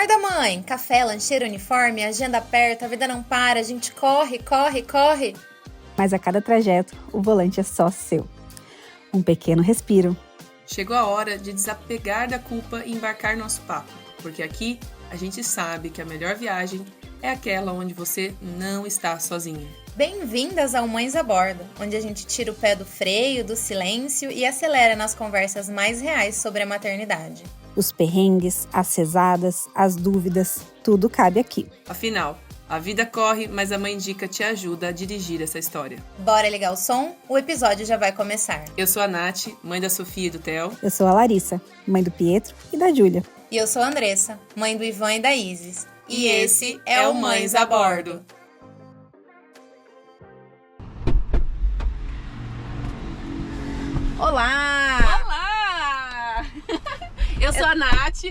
Acorda, mãe! Café, lancheira, uniforme, agenda aperta, a vida não para, a gente corre, corre, corre. Mas a cada trajeto, o volante é só seu. Um pequeno respiro. Chegou a hora de desapegar da culpa e embarcar nosso papo, porque aqui a gente sabe que a melhor viagem é aquela onde você não está sozinha. Bem-vindas ao Mães a Bordo, onde a gente tira o pé do freio, do silêncio e acelera nas conversas mais reais sobre a maternidade. Os perrengues, as cesadas, as dúvidas, tudo cabe aqui. Afinal, a vida corre, mas a Mãe Dica te ajuda a dirigir essa história. Bora ligar o som? O episódio já vai começar. Eu sou a Nath, mãe da Sofia e do Theo. Eu sou a Larissa, mãe do Pietro e da Júlia. E eu sou a Andressa, mãe do Ivan e da Isis. E esse é o Mães a Bordo. Olá! Olá! Eu sou a Nath,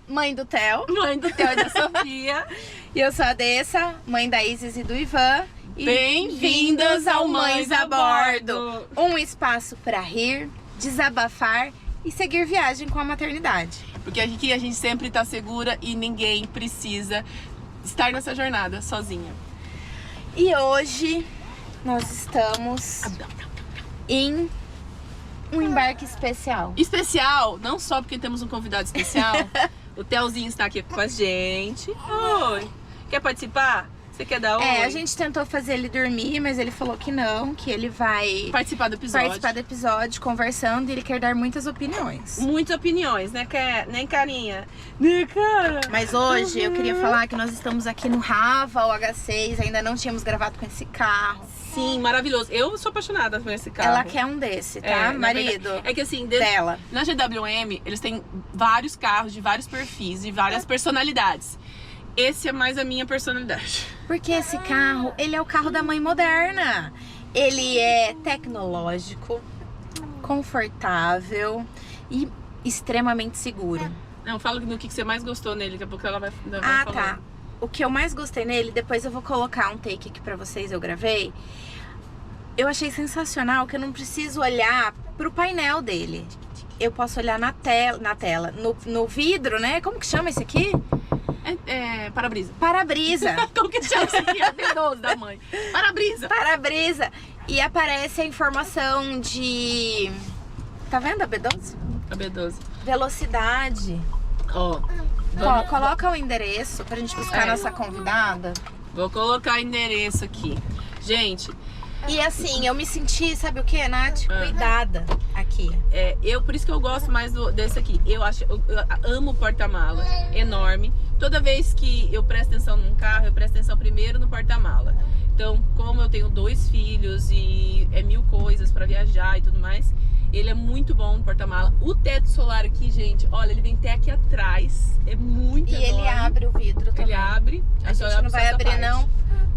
Mãe do Theo. mãe do Theo e da Sofia. E eu sou a Dessa, mãe da Isis e do Ivan. E Bem-vindos ao Mães a Bordo. Um espaço para rir, desabafar e seguir viagem com a maternidade. Porque aqui a gente sempre tá segura e ninguém precisa estar nessa jornada sozinha. E hoje nós estamos em um embarque especial. Especial, não só porque temos um convidado especial. O Theozinho está aqui com a gente. Oi! Quer participar? Você quer dar oi? A gente tentou fazer ele dormir, mas ele falou que não, que ele vai Participar do episódio. conversando, e ele quer dar muitas opiniões. Muitas opiniões, né? Nem carinha. Né, cara? Mas hoje eu queria falar que nós estamos aqui no Rava, o H6, ainda não tínhamos gravado com esse carro. Sim, maravilhoso. Eu sou apaixonada por esse carro. Ela quer um desse, tá? na Marido verdade, é que assim, dela. na GWM, eles têm vários carros de vários perfis, de várias personalidades. Esse é mais a minha personalidade. Porque esse carro, ele é o carro da mãe moderna. Ele é tecnológico, confortável e extremamente seguro. Não, fala no que você mais gostou nele, daqui a pouco ela vai Ah, falar. tá. O que eu mais gostei nele, depois eu vou colocar um take aqui pra vocês, eu gravei. Eu achei sensacional que eu não preciso olhar pro painel dele. Eu posso olhar na tela, no vidro, né? Como que chama esse aqui? Para-brisa. Para-brisa. Como que chama isso aqui? A B12 da mãe. Para-brisa. Para-brisa. E aparece a informação de... Tá vendo a B12? A B12. Velocidade. Ó. Coloca o endereço pra gente buscar a nossa convidada. Vou colocar o endereço aqui. Gente... E assim, eu me senti, sabe o que, Nath? Cuidada aqui. Por isso que eu gosto mais desse aqui. Eu amo o porta-mala, enorme. Toda vez que eu presto atenção num carro, eu presto atenção primeiro no porta-mala. Então, como eu tenho 2 filhos e mil coisas pra viajar e tudo mais, ele é muito bom no porta-mala. O teto solar aqui, gente, olha, ele vem até aqui atrás. É muito enorme. E ele abre o vidro também. Ele abre. A gente não vai abrir não,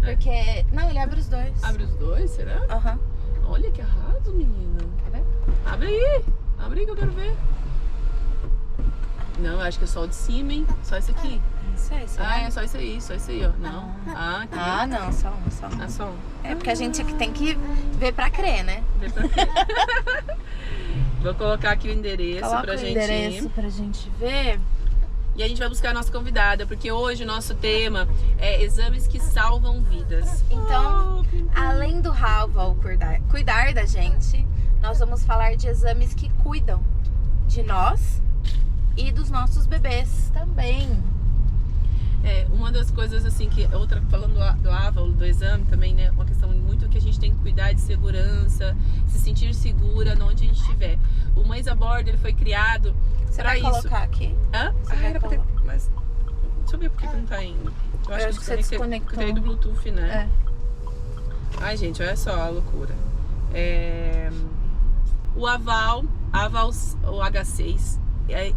porque... Não, ele abre os dois. Abre os dois, será? Aham. Olha que arraso, menina. Quer ver? Abre aí. Abre aí que eu quero ver. Não, eu acho que é só o de cima, hein? Só esse aqui. Isso aí, É só isso aí, ó. Não. Aqui. Ah, não, só um. É só um. É porque a gente aqui tem que ver pra crer, né? Vê pra quê? Vou colocar aqui o endereço pra gente ir. pra gente ver. E a gente vai buscar a nossa convidada, porque hoje o nosso tema é exames que salvam vidas. Então, além do Rava cuidar da gente, nós vamos falar de exames que cuidam de nós e dos nossos bebês também. Uma das coisas assim que falando do AVA, do exame também, né, uma questão muito que a gente tem que cuidar de segurança, se sentir segura onde a gente estiver. O Mães a Bordo, ele foi criado para isso. Você vai colocar aqui? Hã? Era pra ter, mas deixa eu ver por que não tá indo. Eu acho que você desconectou. Tem do Bluetooth, né? Ai, gente, olha só a loucura. O Aval, o H6,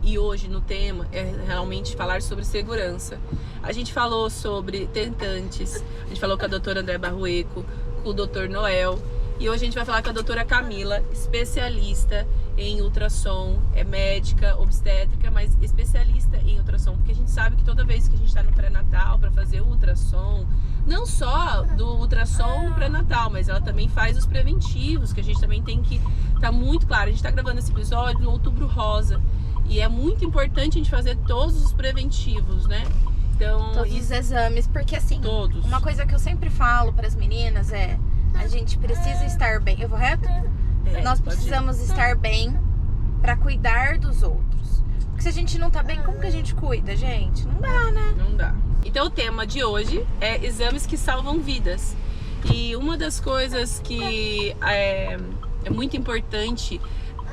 e hoje no tema é realmente falar sobre segurança. A gente falou sobre tentantes, a gente falou com a doutora André Barrueco, com o doutor Noel, e hoje a gente vai falar com a doutora Camila, especialista em ultrassom, é médica, obstétrica, mas especialista em ultrassom, porque a gente sabe que toda vez que a gente está no pré-natal para fazer o ultrassom, não só do ultrassom no pré-natal, mas ela também faz os preventivos, que a gente também tem que estar muito claro. A gente está gravando esse episódio no Outubro Rosa, E é muito importante a gente fazer todos os preventivos, né? Então, Todos os exames, porque assim, todos. uma coisa que eu sempre falo para as meninas é: a gente precisa estar bem. Eu vou reto? Nós precisamos estar bem para cuidar dos outros. Porque se a gente não tá bem, como que a gente cuida, gente? Não dá, né? Não dá. Então o tema de hoje é exames que salvam vidas. E uma das coisas que é muito importante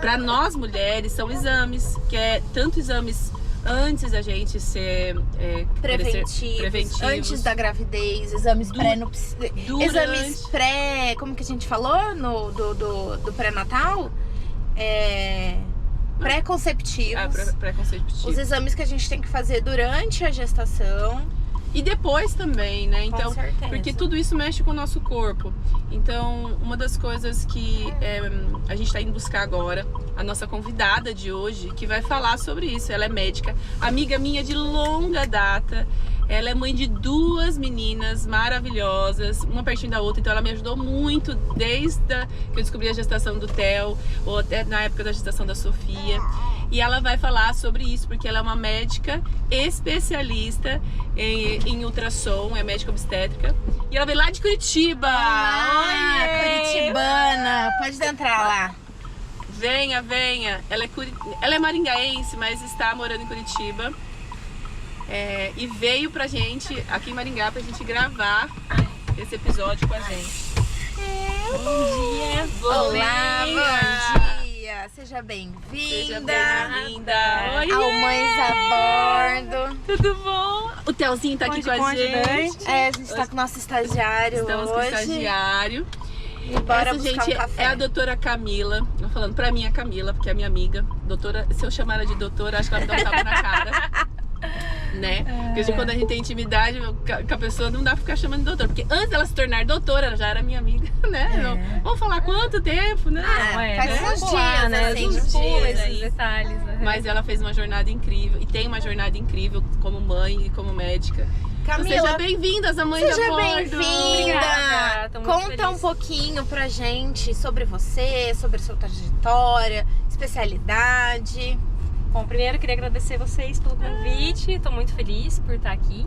para nós mulheres são exames, que é tanto exames antes da gente ser Preventivos, antes da gravidez, exames exames pré, como que a gente falou do pré-natal? Pré-conceptivos. Pré-conceptivos. Os exames que a gente tem que fazer durante a gestação. E depois também, né? Então, Com certeza. porque tudo isso mexe com o nosso corpo. Então, uma das coisas que a gente está indo buscar agora, a nossa convidada de hoje, que vai falar sobre isso. Ela é médica, amiga minha de longa data. Ela é mãe de 2 meninas maravilhosas, uma pertinho da outra, então ela me ajudou muito desde que eu descobri a gestação do Theo, ou até na época da gestação da Sofia. E ela vai falar sobre isso, porque ela é uma médica especialista em ultrassom, é médica obstétrica. E ela veio lá de Curitiba! Curitibana! Pode entrar lá. Venha, venha! Ela é maringaense, mas está morando em Curitiba. E veio pra gente, aqui em Maringá, pra gente gravar esse episódio com a gente. Bom dia! Olá, bom dia! Seja bem-vinda! Seja bem-vinda! Ao Mães a Bordo! Tudo bom? O Telzinho tá aqui com a gente. A gente tá com o nosso estagiário Estamos hoje. com o estagiário. E bora Essa buscar gente um café. é a doutora Camila. Eu falando pra mim a Camila, porque é minha amiga. Doutora, se eu chamar ela de doutora, acho que ela me dá um tapa na cara. Né? Porque quando a gente tem intimidade com a pessoa, não dá pra ficar chamando de doutora. Porque antes dela se tornar doutora, ela já era minha amiga, né? Não, vamos falar quanto tempo, né? Faz uns dias, né? Assim, Uns pula dias esses detalhes. Mas ela fez uma jornada incrível. E tem uma jornada incrível como mãe e como médica. Camila, Então, seja bem-vindas a Mães a seja Bordo. bem-vinda! Obrigada, tô muito Conta feliz. um pouquinho pra gente sobre você, sobre a sua trajetória, especialidade. Bom, primeiro eu queria agradecer vocês pelo convite, estou muito feliz por estar aqui.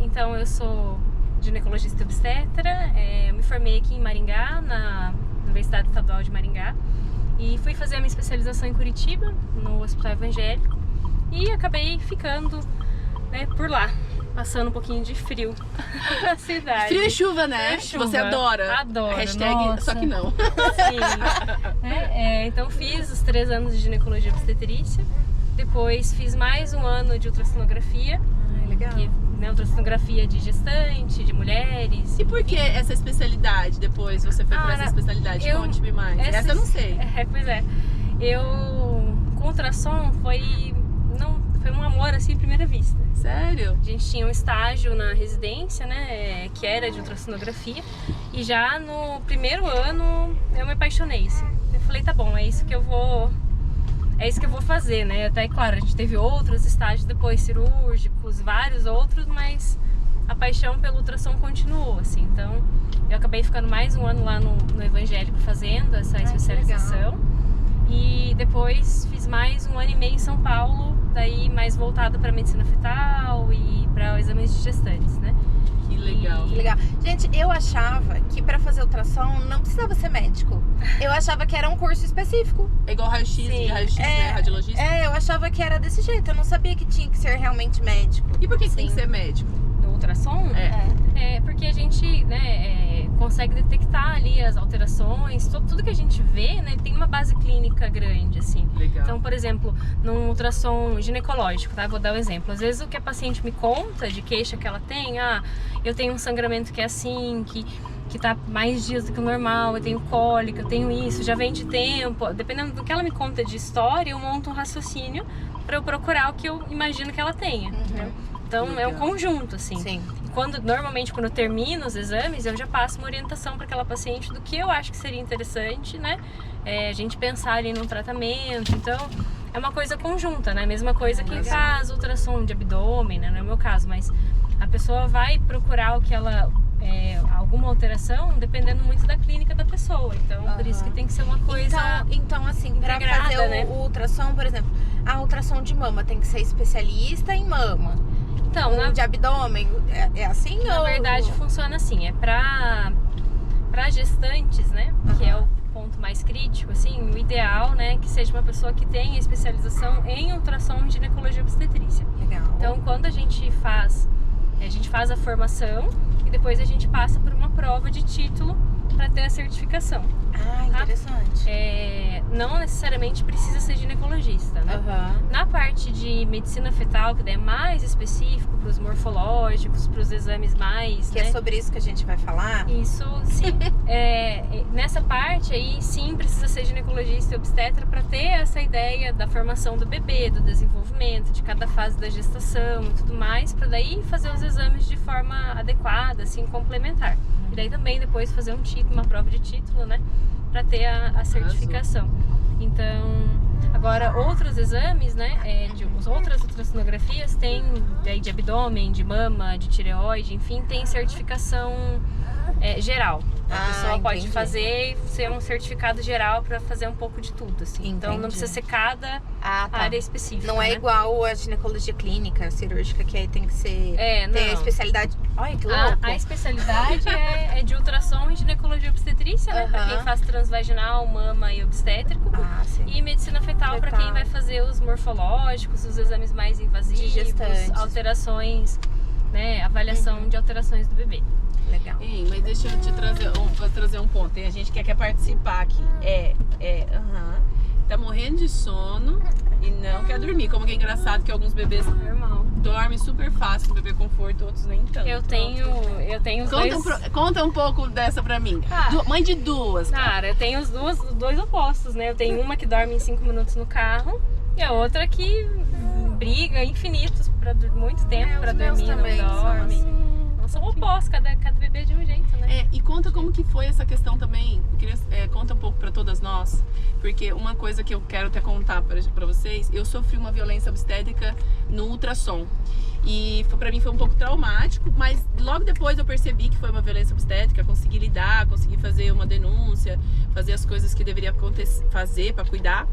Então, eu sou ginecologista e obstetra, eu me formei aqui em Maringá, na Universidade Estadual de Maringá, e fui fazer a minha especialização em Curitiba, no Hospital Evangélico, e acabei ficando, né, por lá, passando um pouquinho de frio na cidade. Frio e chuva, né? Frio e chuva. Você adora. Adoro, Hashtag nossa. só que não. Sim. Então fiz os 3 anos de ginecologia e obstetrícia, depois fiz mais um ano de ultrassonografia, Legal. que, né, ultrassonografia de gestante, de mulheres. E por que essa especialidade? Depois você foi pra essa especialidade? Conte-me mais. Essa eu não sei. Pois é. Eu, com ultrassom, foi um amor assim à primeira vista. Sério? A gente tinha um estágio na residência, né, que era de ultrassonografia, e já no primeiro ano eu me apaixonei, assim. Eu falei, tá bom, é isso que eu vou fazer, né? Até, claro, a gente teve outros estágios depois, cirúrgicos, vários outros, mas a paixão pelo ultrassom continuou, assim. Então, eu acabei ficando mais um ano lá no Evangélico fazendo essa especialização. E depois fiz mais um ano e meio em São Paulo, daí mais voltado para medicina fetal e para exames de gestantes, né? Que legal. Que legal. Gente, eu achava que pra fazer ultrassom não precisava ser médico. Eu achava que era um curso específico. É igual raio-x, Sim. né? Radiologista. Eu achava que era desse jeito. Eu não sabia que tinha que ser realmente médico. E por que tem que ser médico? No ultrassom? Porque a gente, né, consegue detectar ali as alterações, tudo que a gente vê, né, tem uma base clínica grande, assim. Legal. Então, por exemplo, num ultrassom ginecológico, tá? Vou dar um exemplo. Às vezes o que a paciente me conta de queixa que ela tem, eu tenho um sangramento que é assim, que tá mais dias do que o normal, eu tenho cólica, eu tenho isso, já vem de tempo. Dependendo do que ela me conta de história, eu monto um raciocínio para eu procurar o que eu imagino que ela tenha. Né? Então, é um conjunto, assim. Sim. Normalmente, quando eu termino os exames, eu já passo uma orientação para aquela paciente do que eu acho que seria interessante, né? A gente pensar ali num tratamento. Então, é uma coisa conjunta, né? Mesma coisa quem faz ultrassom de abdômen, né? Não é o meu caso, mas a pessoa vai procurar o que ela... alguma alteração, dependendo muito da clínica da pessoa. Então, por isso que tem que ser uma coisa... Então assim, pra integrada, fazer né? o ultrassom, por exemplo, a ultrassom de mama tem que ser especialista em mama. Então, Ou de abdômen, é assim? na ou... verdade funciona assim, é para gestantes, né? Que é o ponto mais crítico, assim, o ideal, né, que seja uma pessoa que tenha especialização em ultrassom e ginecologia obstetrícia. Legal. Então, quando a gente faz a formação e depois a gente passa por uma prova de título para ter a certificação. Ah, interessante. Não necessariamente precisa ser ginecologista, né? Aham. Na parte de medicina fetal, que daí é mais específico para os morfológicos, para os exames mais, Que né? é sobre isso que a gente vai falar? Isso, sim. Nessa parte aí, sim, precisa ser ginecologista e obstetra para ter essa ideia da formação do bebê, do desenvolvimento, de cada fase da gestação e tudo mais, para daí fazer os exames de forma adequada, assim, complementar. E daí também depois fazer um título, uma prova de título, né, para ter a certificação. Então, agora outros exames, né, outras ultrassonografias tem aí de abdômen, de mama, de tireoide, enfim, tem certificação geral. A pessoa pode entendi. fazer e ser um certificado geral para fazer um pouco de tudo, assim. Então não Entendi. precisa ser cada Ah, tá. área específica. Não é né? igual a ginecologia clínica, cirúrgica, que aí tem que ser... Não. Tem a especialidade... Olha, que louco! A especialidade é de ultrassom e ginecologia obstetrícia, né? Pra Aham. quem faz transvaginal, mama e obstétrico. Ah, sim. E medicina fetal para quem vai fazer os morfológicos, os exames mais invasivos, De gestantes. alterações, né? Avaliação de alterações do bebê. Legal. Ei, mas deixa eu te trazer um ponto. Tem a gente que quer participar aqui. Tá morrendo de sono e não quer dormir. Como que é engraçado que alguns bebês Normal. dormem super fácil com bebê conforto, outros nem tanto. Eu tenho os dois... Conta um pouco dessa pra mim. Ah. Mãe de duas. Cara, eu tenho os dois opostos, né? Eu tenho uma que dorme em 5 minutos no carro e a outra que briga infinitos muito tempo pra os meus dormir, também não são dorme. assim. Não são opostos, cada bebê é de um jeito, né? E conta como que foi essa questão também. Eu queria, conta um pouco pra todas nós, porque uma coisa que eu quero até contar pra vocês, eu sofri uma violência obstétrica no ultrassom. E pra mim foi um pouco traumático, mas logo depois eu percebi que foi uma violência obstétrica, consegui lidar, consegui fazer uma denúncia, fazer as coisas que deveria fazer pra cuidar.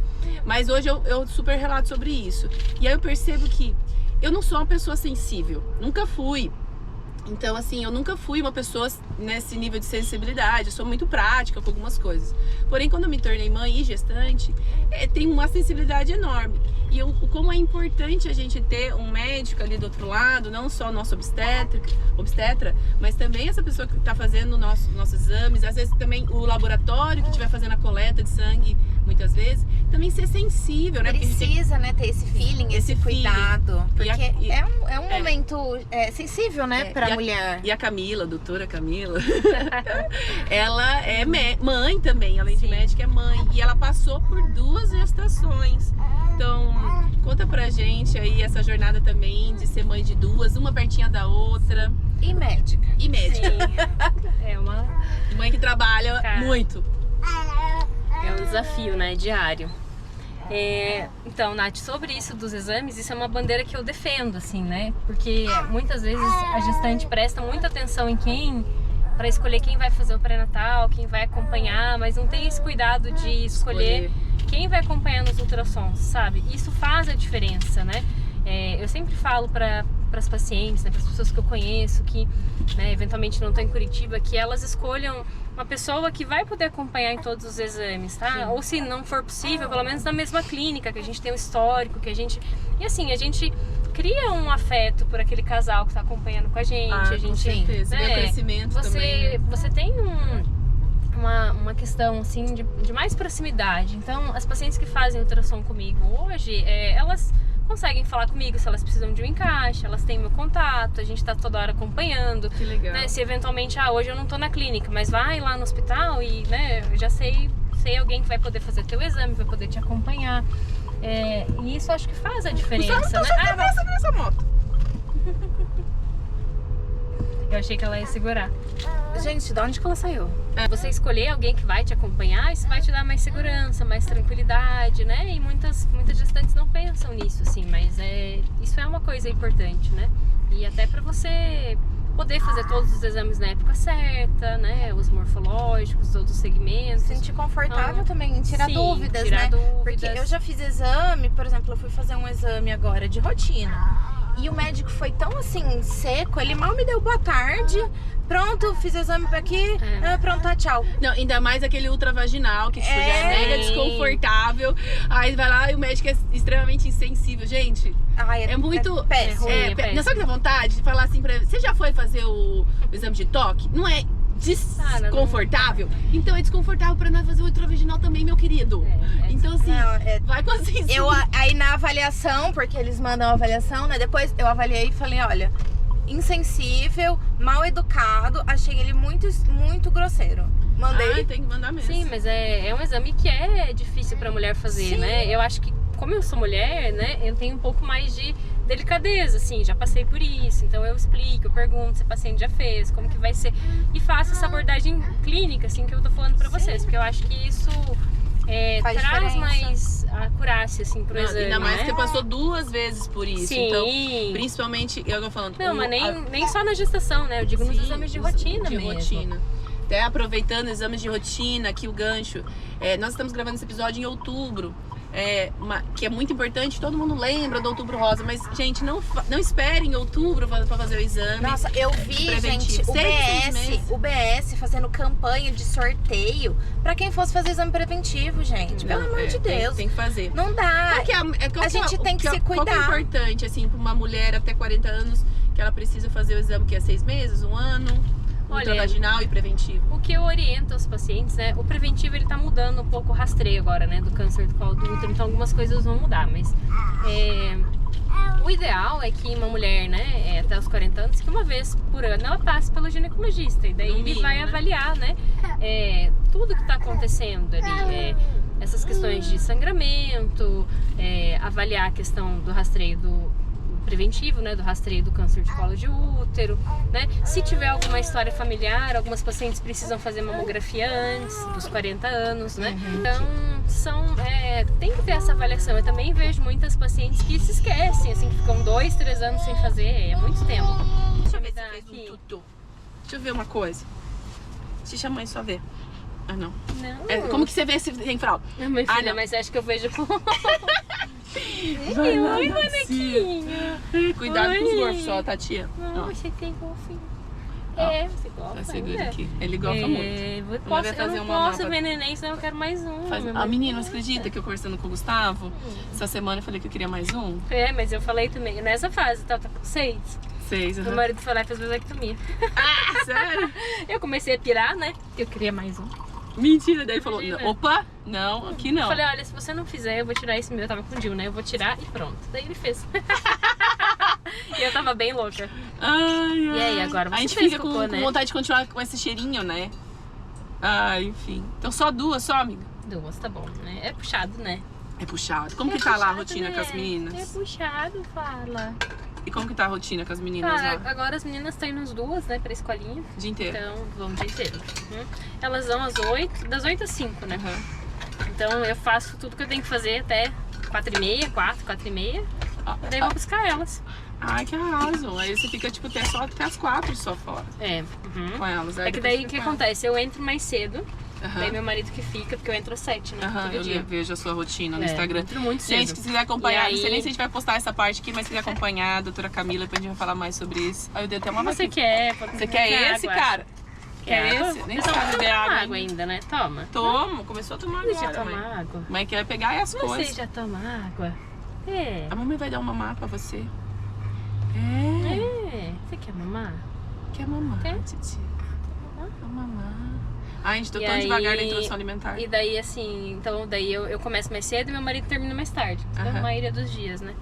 Mas hoje eu super relato sobre isso. E aí eu percebo que eu não sou uma pessoa sensível, nunca fui. Então, assim, eu nunca fui uma pessoa nesse nível de sensibilidade, eu sou muito prática com algumas coisas. Porém, quando eu me tornei mãe e gestante, tem uma sensibilidade enorme. E como é importante a gente ter um médico ali do outro lado, não só o nosso obstetra, mas também essa pessoa que está fazendo nossos exames, às vezes também o laboratório que estiver fazendo a coleta de sangue, muitas vezes, também ser sensível, né? Precisa, né, ter esse feeling, esse cuidado. Porque é um momento sensível, né, pra mulher. E a Camila, a doutora Camila, ela é mãe também, além de médica, é mãe. E ela passou por 2 gestações. Então, conta pra gente aí essa jornada também de ser mãe de 2, uma pertinha da outra. E médica. E médica. Sim. É uma... Mãe que trabalha muito. É um desafio, né, diário. Então, Nath, sobre isso dos exames, isso é uma bandeira que eu defendo, assim, né? Porque muitas vezes a gestante presta muita atenção em para escolher quem vai fazer o pré-natal, quem vai acompanhar, mas não tem esse cuidado de escolher quem vai acompanhar nos ultrassons, sabe? Isso faz a diferença, né? Eu sempre falo para as pacientes, né, para as pessoas que eu conheço, que né, eventualmente não estão em Curitiba, que elas escolham uma pessoa que vai poder acompanhar em todos os exames, tá? Sim. Ou se não for possível, pelo menos na mesma clínica, que a gente tem um histórico, que a gente... E assim, a gente cria um afeto por aquele casal que está acompanhando com a gente. A gente, com certeza. Né, crescimento também. Você tem uma questão assim de mais proximidade. Então, as pacientes que fazem ultrassom comigo hoje, elas conseguem falar comigo se elas precisam de um encaixe, elas têm meu contato, a gente tá toda hora acompanhando. Que legal. Né? Se eventualmente, hoje eu não tô na clínica, mas vai lá no hospital e, né, eu já sei alguém que vai poder fazer teu exame, vai poder te acompanhar. E isso acho que faz a diferença, né? Nessa moto. Eu achei que ela ia segurar. Gente, de onde que ela saiu? Você escolher alguém que vai te acompanhar, isso vai te dar mais segurança, mais tranquilidade, né? E muitas gestantes não pensam nisso, assim, mas isso é uma coisa importante, né? E até pra você poder fazer todos os exames na época certa, né? Os morfológicos, todos os segmentos. Sentir confortável também, tirar Sim, dúvidas, tirar né? dúvidas. Porque eu já fiz exame, por exemplo, eu fui fazer um exame agora de rotina. E o médico foi tão assim, seco, ele mal me deu boa tarde. Pronto, fiz exame pra aqui, pronto, tá, tchau. Não, ainda mais aquele ultravaginal, que tipo, já é mega desconfortável. Aí vai lá e o médico é extremamente insensível. Gente, Ai, é muito... péssimo. péssimo. Não, sabe que dá vontade de falar assim pra ele? Você já foi fazer o exame de toque? Não é desconfortável? Então é desconfortável pra nós fazer o ultravaginal também, meu querido. Então assim, vai com assim. Aí na avaliação, porque eles mandam a avaliação, né? Depois eu avaliei e falei, olha, insensível, mal educado, achei ele muito grosseiro. Mandei. Tem que mandar mesmo. Sim, mas é um exame que é difícil pra mulher fazer, né? Eu acho que, como eu sou mulher, né, eu tenho um pouco mais de delicadeza, assim, já passei por isso, então eu explico, eu pergunto se o paciente já fez, como que vai ser, e faço essa abordagem clínica, assim, que eu tô falando pra vocês, porque eu acho que isso traz diferença. mais acurácia, assim, pro exame, Ainda mais né? que passou 2 vezes por isso. Sim. Então, principalmente, eu tô falando... Não, mas nem só na gestação, né? Eu digo nos exames de rotina de mesmo. rotina. Até aproveitando exames de rotina, aqui o gancho. Nós estamos gravando esse episódio em outubro. Que é muito importante, todo mundo lembra do Outubro Rosa, mas, gente, não esperem em outubro pra fazer o exame. Nossa, eu vi, preventivo. gente, o BS fazendo campanha de sorteio pra quem fosse fazer exame preventivo, gente. Pelo amor de Deus. Tem que fazer. Não dá. A gente tem que se cuidar. Qual que é importante, assim, pra uma mulher até 40 anos, que ela precisa fazer o exame, que é 6 meses, 1 ano, ultravaginal e preventivo? O que eu oriento aos pacientes, né? O preventivo, ele tá mudando um pouco o rastreio agora, né? Do câncer do colo do útero, então algumas coisas vão mudar, mas o ideal é que uma mulher, né, até os 40 anos, que uma vez por ano ela passe pelo ginecologista, e daí ele vai avaliar, né, tudo que tá acontecendo ali, essas questões de sangramento, avaliar a questão do rastreio do preventivo, né, do rastreio do câncer de colo de útero, né? Se tiver alguma história familiar, algumas pacientes precisam fazer mamografia antes dos 40 anos, né? Então, tem que ter essa avaliação. Eu também vejo muitas pacientes que se esquecem, assim, que ficam 2, 3 anos sem fazer, é muito tempo. Deixa eu ver se fez um tutu. Deixa eu ver uma coisa. Deixa a mãe só ver. Ah, não. Não. Como que você vê se tem fralda? Minha filha, não. mas acho que eu vejo com... Vai lá, Oi, Tia. bonequinho. Cuidado com os Oi. gorfos, só, tá, tia? Não, Ó. você tem golfinho. Ó. Você gosta, Tá seguro né? aqui. Ele gosta muito. Eu vai fazer não uma posso mapa. ver neném, senão eu quero mais um. A menina, você acredita que eu conversando com o Gustavo, essa semana eu falei que eu queria mais um? Mas eu falei também, nessa fase, tá com 6. 6, Meu marido foi lá e fez vasectomia. Ah, sério? Eu comecei a pirar, né? Eu queria mais um. Mentira, daí ele falou, Imagina. opa, não, aqui não. Eu falei, olha, se você não fizer, eu vou tirar esse meu. Eu tava com o Gil, né? Eu vou tirar e pronto. Daí ele fez. E eu tava bem louca. Ai, E aí, agora você a gente fez fica cocô, com né? vontade de continuar com esse cheirinho, né? Ai, enfim. Então só 2, só, amiga? 2, tá bom, né? É puxado, né? É puxado. Como que tá lá a puxado, rotina né? com as meninas? É puxado, fala. E como que tá a rotina com as meninas Cara, lá? agora as meninas estão indo as 2, né, pra escolinha. O dia inteiro? Então, vão o dia inteiro. Elas vão às 8, das 8 às 5, né? Uhum. Então, eu faço tudo que eu tenho que fazer até 4h30, 4h30. Daí eu vou buscar elas. Ai, que arraso. Aí você fica, tipo, até as 4 só fora com elas. Aí É que depois daí o que fica- acontece? Eu entro mais cedo, Aham. daí meu marido que fica, porque eu entro às 7, né? Todo Eu dia. vejo a sua rotina no É, Instagram. entro muito cedo. Gente, se quiser acompanhar, E não sei aí- nem se a gente vai postar essa parte aqui, mas se quiser acompanhar a doutora Camila, depois a gente vai falar mais sobre isso. Aí eu dei até uma Você vaquinha. quer? Você quer esse, cara? Quer esse? Nem sabe beber água ainda, né? Toma. Toma, começou a tomar Você já agora, toma mãe. água? Mãe quer pegar as Você coisas. já toma água? É. A mamãe vai dar um mamar pra você. Você quer mamar? Quer mamar, Quer? titia? Quer mamar. Ai, gente, tô E tão aí- devagar na introdução alimentar. E daí, assim, então daí eu começo mais cedo e meu marido termina mais tarde. Na Aham. maioria dos dias, né?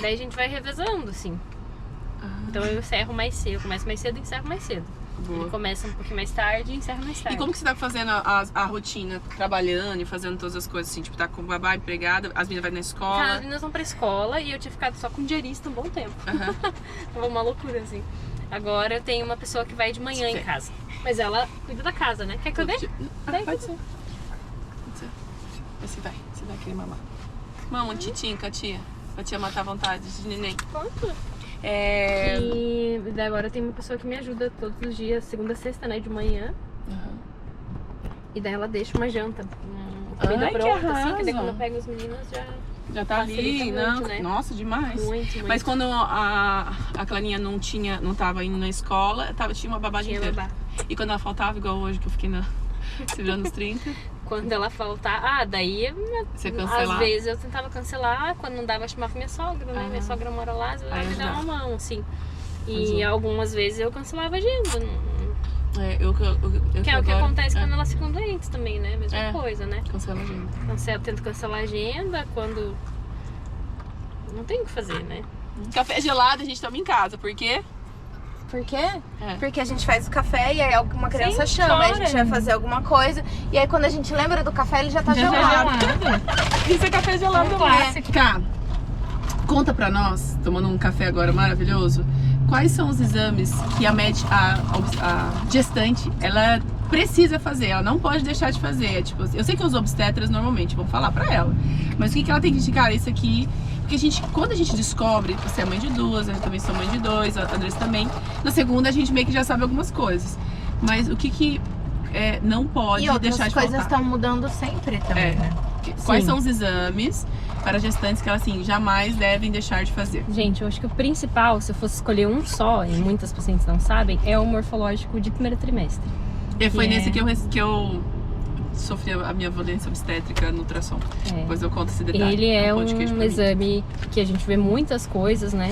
Daí a gente vai revezando, assim. Ah, Então eu encerro mais cedo. Eu começo mais cedo e encerro mais cedo. boa. Ele começa um pouquinho mais tarde e encerra mais tarde. E como que você tá fazendo a rotina? Trabalhando e fazendo todas as coisas assim? Tipo, tá com babá, empregada, as meninas vão na Cara, as escola. meninas vão pra escola e eu tinha ficado só com diarista um bom tempo. Aham. Foi uma loucura, assim. Agora eu tenho uma pessoa que vai de manhã em casa. Mas ela cuida da casa, né? Quer que eu dê? Pode ser. Pode ser. Você vai querer mamar. Mama um titinho com a tia. Pra tia matar a vontade de neném. Quanto? É... E daí agora tem uma pessoa que me ajuda todos os dias, segunda a sexta, né, de manhã. E daí ela deixa uma janta, comida pronta, assim, que daí quando eu pego os meninos já tá ali, facilita não? muito, né? Nossa, demais. Muito. Mas quando a Clarinha não tava indo na escola, tinha uma babá Tinha inteira. babá. E quando ela faltava, igual hoje, que eu fiquei se virando nos 30, Quando ela faltar, daí você cancelava. às vezes eu tentava cancelar, quando não dava eu chamava minha sogra, né? Minha sogra mora lá, às vezes ela me dá uma mão, assim. E algumas vezes eu cancelava a agenda. Que é o que acontece quando elas ficam doentes também, né? Mesma coisa, né? Cancela a agenda. Tento cancelar a agenda quando não tem o que fazer, né? Café gelado a gente toma em casa, por quê? Por quê? Porque a gente faz o café e aí alguma criança chama, aí a gente vai fazer alguma coisa. E aí quando a gente lembra do café, ele já tá gelado. Isso é café gelado também. Cá, conta pra nós, tomando um café agora maravilhoso, quais são os exames que a gestante, ela precisa fazer, ela não pode deixar de fazer. Tipo, eu sei que os obstetras normalmente vão falar pra ela, mas o que ela tem que indicar? Isso aqui, porque quando a gente descobre, você é mãe de 2, eu também sou mãe de 2, a Andressa também, na segunda a gente meio que já sabe algumas coisas, mas o que não pode deixar de faltar. E outras coisas estão mudando sempre também, né? Quais são os exames para gestantes que elas, assim, jamais devem deixar de fazer? Gente, eu acho que o principal, se eu fosse escolher um só, e muitas pacientes não sabem, é o morfológico de primeiro trimestre. E foi nesse que eu sofri a minha violência obstétrica no ultrassom. Depois eu conto esse detalhe. Ele é um exame que a gente vê muitas coisas, né?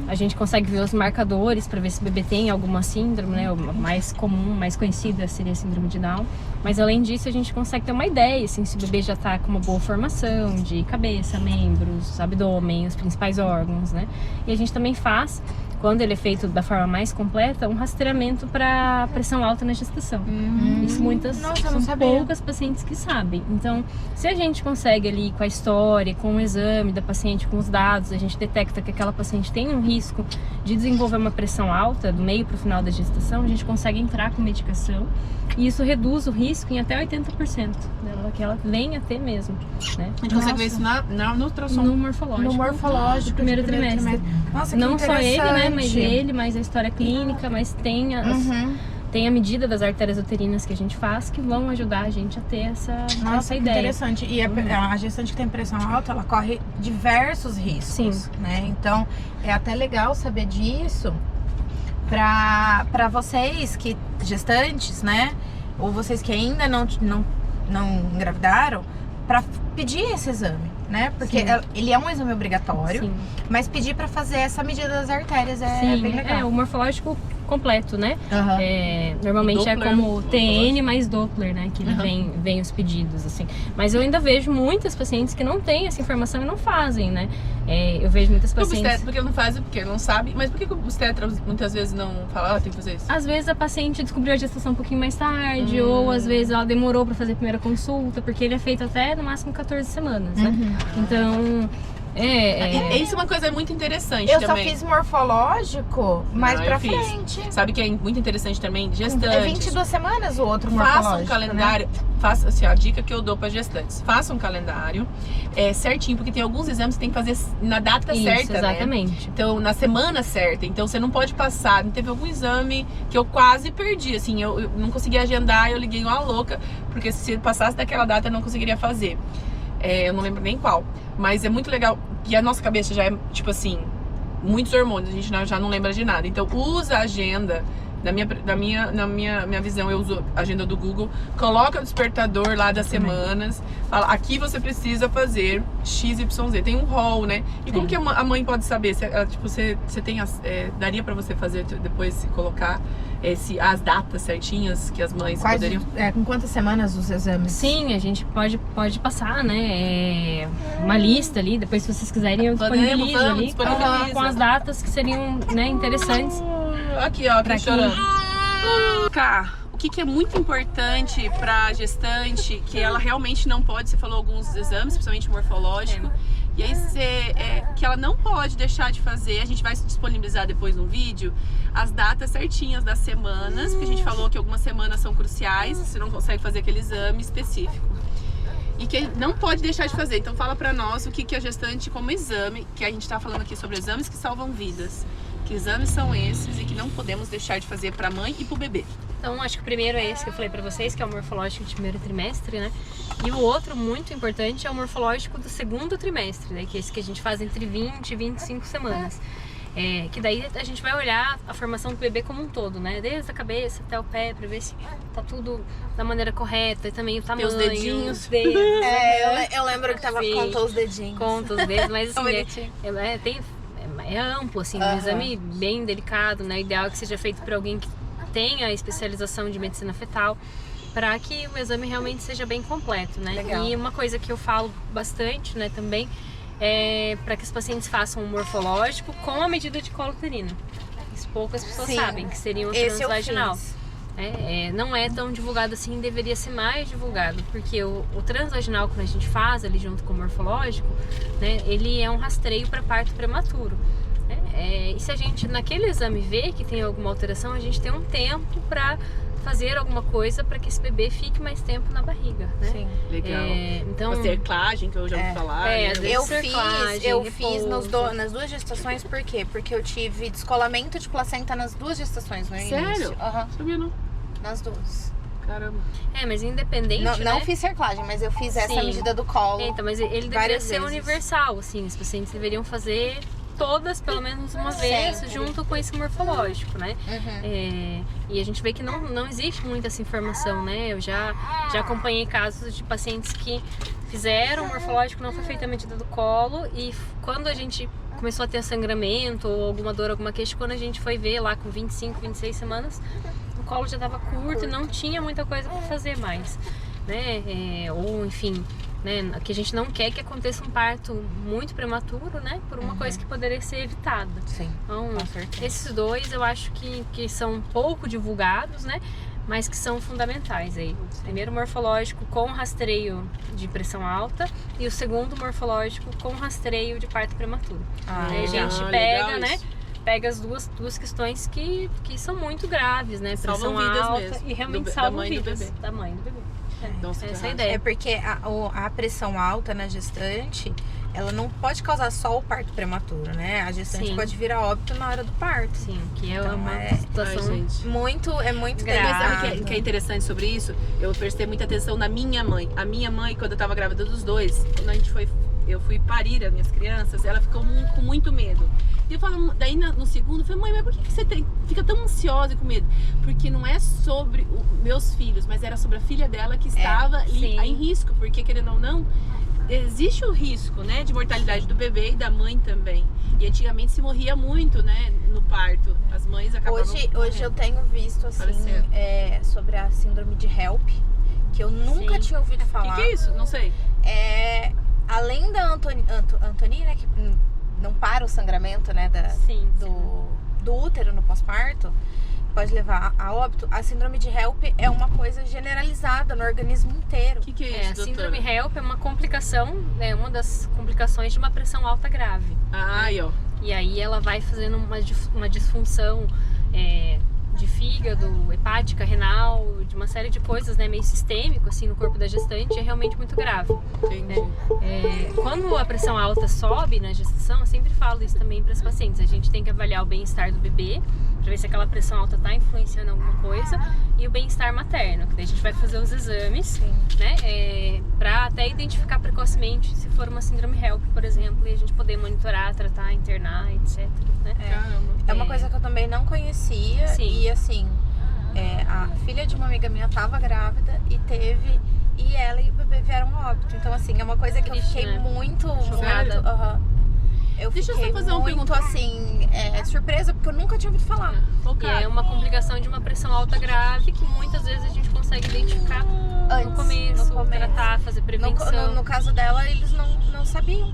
A gente consegue ver os marcadores para ver se o bebê tem alguma síndrome, né? O mais comum, mais conhecida seria a síndrome de Down. Mas além disso, a gente consegue ter uma ideia, assim, se o bebê já tá com uma boa formação de cabeça, membros, abdômen, os principais órgãos, né? E a gente também faz, quando ele é feito da forma mais completa, um rastreamento para pressão alta na gestação. Isso são poucas pacientes que sabem. Então, se a gente consegue ali com a história, com o exame da paciente, com os dados, a gente detecta que aquela paciente tem um risco de desenvolver uma pressão alta do meio para o final da gestação, a gente consegue entrar com medicação e isso reduz o risco em até 80% dela, que ela venha a ter mesmo, né? A gente consegue ver isso no ultrassom. No morfológico. No morfológico, primeiro trimestre. Nossa, que não só ele, né? interessante. Mas a história clínica, mas tem a medida das artérias uterinas que a gente faz que vão ajudar a gente a ter essa ideia. Interessante. E a gestante que tem pressão alta, ela corre diversos riscos. Sim. Né? Então, é até legal saber disso para vocês que gestantes, né? Ou vocês que ainda não engravidaram, para pedir esse exame, né? Porque ele é um exame obrigatório, mas pedir para fazer essa medida das artérias é bem legal. O morfológico completo, né? Normalmente Doppler, é como TN mais Doppler, né? Que vem os pedidos, assim. Mas eu ainda vejo muitas pacientes que não têm essa informação e não fazem, né? Eu vejo muitas pacientes... Porque não fazem, porque não sabe. Mas por que o obstetra muitas vezes não fala, tem que fazer isso? Às vezes a paciente descobriu a gestação um pouquinho mais tarde, ou às vezes ela demorou para fazer a primeira consulta, porque ele é feito até no máximo 14 semanas, né? Então... Isso é uma coisa muito interessante eu também. Eu só fiz morfológico mais pra frente. Sabe que é muito interessante também? Gestantes. É 22 semanas o outro morfológico. Faça um calendário. Né? Faça, assim, a dica que eu dou pra gestantes. Faça um calendário certinho, porque tem alguns exames que tem que fazer na data certa, exatamente. Né? Então, na semana certa. Então, você não pode passar. Teve algum exame que eu quase perdi, assim. Eu não consegui agendar, eu liguei uma louca, porque se passasse daquela data, eu não conseguiria fazer. Eu não lembro nem qual. Mas é muito legal que a nossa cabeça já é, tipo assim, muitos hormônios, a gente já não lembra de nada. Então, usa a agenda, na minha visão, eu uso a agenda do Google, coloca o despertador lá das semanas, fala, aqui você precisa fazer XYZ. Tem um rol, né? E como que a mãe pode saber? Tipo, você tem daria pra você fazer, depois colocar as datas certinhas que as mães poderiam... Com quantas semanas os exames? Sim, a gente pode passar, né? Uma lista ali, depois se vocês quiserem eu disponibilizo ali com as datas que seriam, né, interessantes. Aqui, ó, aqui chorando. Cá, o que é muito importante pra gestante, que ela realmente não pode, você falou alguns exames, principalmente morfológico, e aí que ela não pode deixar de fazer, a gente vai disponibilizar depois no vídeo, as datas certinhas das semanas, porque a gente falou que algumas semanas são cruciais, você não consegue fazer aquele exame específico. E que não pode deixar de fazer. Então fala pra nós o que a gestante como exame, que a gente tá falando aqui sobre exames que salvam vidas. Que exames são esses e que não podemos deixar de fazer para a mãe e para o bebê? Então, acho que o primeiro é esse que eu falei pra vocês, que é o morfológico de primeiro trimestre, né? E o outro, muito importante, é o morfológico do segundo trimestre, né? Que é esse que a gente faz entre 20 e 25 semanas. Que daí a gente vai olhar a formação do bebê como um todo, né? Desde a cabeça até o pé, pra ver se tá tudo da maneira correta. E também o tamanho, os dedinhos. os dedos. Eu lembro que contou os dedinhos. Conta os dedos, mas assim, é amplo, assim, um exame bem delicado, né? O ideal é que seja feito por alguém que tenha a especialização de medicina fetal, para que o exame realmente seja bem completo, né? Legal. E uma coisa que eu falo bastante, né, também, é para que os pacientes façam um morfológico com a medida de colo uterino. Isso poucas pessoas sabem, que seria o transvaginal. Não é tão divulgado assim, deveria ser mais divulgado, porque o transvaginal que a gente faz ali junto com o morfológico, né, ele é um rastreio para parto prematuro. E se a gente naquele exame vê que tem alguma alteração, a gente tem um tempo para fazer alguma coisa para que esse bebê fique mais tempo na barriga, né? Sim. Legal. Então, a cerclagem, que eu já ouvi falar. às vezes Eu fiz nas duas gestações, por quê? Porque eu tive descolamento de placenta nas duas gestações no início. Sério? Sabia não. Nas duas. Caramba. mas independente, Não né? fiz cerclagem, mas eu fiz essa medida do colo. Então, mas ele deveria várias ser vezes. universal, assim, os pacientes deveriam fazer todas, pelo menos uma vez, junto com esse morfológico, né? E a gente vê que não existe muita essa informação, né? Eu já acompanhei casos de pacientes que fizeram o morfológico, não foi feita a medida do colo, e quando a gente começou a ter sangramento ou alguma dor, alguma queixa, quando a gente foi ver lá com 25, 26 semanas, o colo já estava curto e não tinha muita coisa para fazer mais, né? Ou enfim, né, que a gente não quer que aconteça um parto muito prematuro, né, por uma coisa que poderia ser evitada. Sim, então, com certeza. esses dois eu acho que são pouco divulgados, né, mas que são fundamentais aí. O primeiro morfológico com rastreio de pressão alta e o segundo morfológico com rastreio de parto prematuro. Aí a gente pega, né, pega as duas questões que são muito graves, né, pressão salvam vidas alta mesmo, e realmente da salvam mãe do vidas bebê. da mãe do bebê. Nossa, Essa é a ideia. É porque a pressão alta na gestante, ela não pode causar só o parto prematuro, né? A gestante pode vir a óbito na hora do parto. Sim, que é Então, uma situação muito Mas grave. sabe o que é interessante sobre isso? Eu prestei muita atenção na minha mãe. A minha mãe, quando eu tava grávida dos dois, quando eu fui parir as minhas crianças, ela ficou com muito medo. E eu falo, daí no segundo, eu falei, mãe, mas por que você fica tão ansiosa e com medo? Porque não é sobre meus filhos, mas era sobre a filha dela que estava ali em risco, porque querendo ou não, existe o risco, né, de mortalidade do bebê e da mãe também. E antigamente se morria muito, né, no parto. As mães acabavam Hoje eu tenho visto assim sobre a síndrome de HELP, que eu nunca tinha ouvido falar. O que é isso? Não sei. Além da Antonia, né, que não para o sangramento, né, do útero no pós-parto, pode levar a óbito. A síndrome de HELP é uma coisa generalizada no organismo inteiro. O que é isso, a síndrome doutora? HELP é uma complicação, uma das complicações de uma pressão alta grave. Ó. E aí ela vai fazendo uma disfunção de fígado, hepática, renal, de uma série de coisas, né, meio sistêmico assim no corpo da gestante, é realmente muito grave. Entendi. Quando a pressão alta sobe na gestação, eu sempre falo isso também para as pacientes, a gente tem que avaliar o bem-estar do bebê, para ver se aquela pressão alta está influenciando alguma coisa, e o bem-estar materno, que daí a gente vai fazer os exames, né, para até identificar precocemente se for uma síndrome HELP, por exemplo, e a gente poder monitorar, tratar, internar, etc. Né? É uma coisa que eu também não conhecia. Sim. E assim, a filha de uma amiga minha estava grávida e ela e o bebê vieram a óbito. Então assim, é uma coisa que eu fiquei muito Chocada. Deixa eu só fazer uma pergunta. assim, surpresa, porque eu nunca tinha ouvido falar. E é uma complicação de uma pressão alta grave que muitas vezes a gente consegue identificar no começo, tratar, fazer prevenção. No caso dela, eles não sabiam.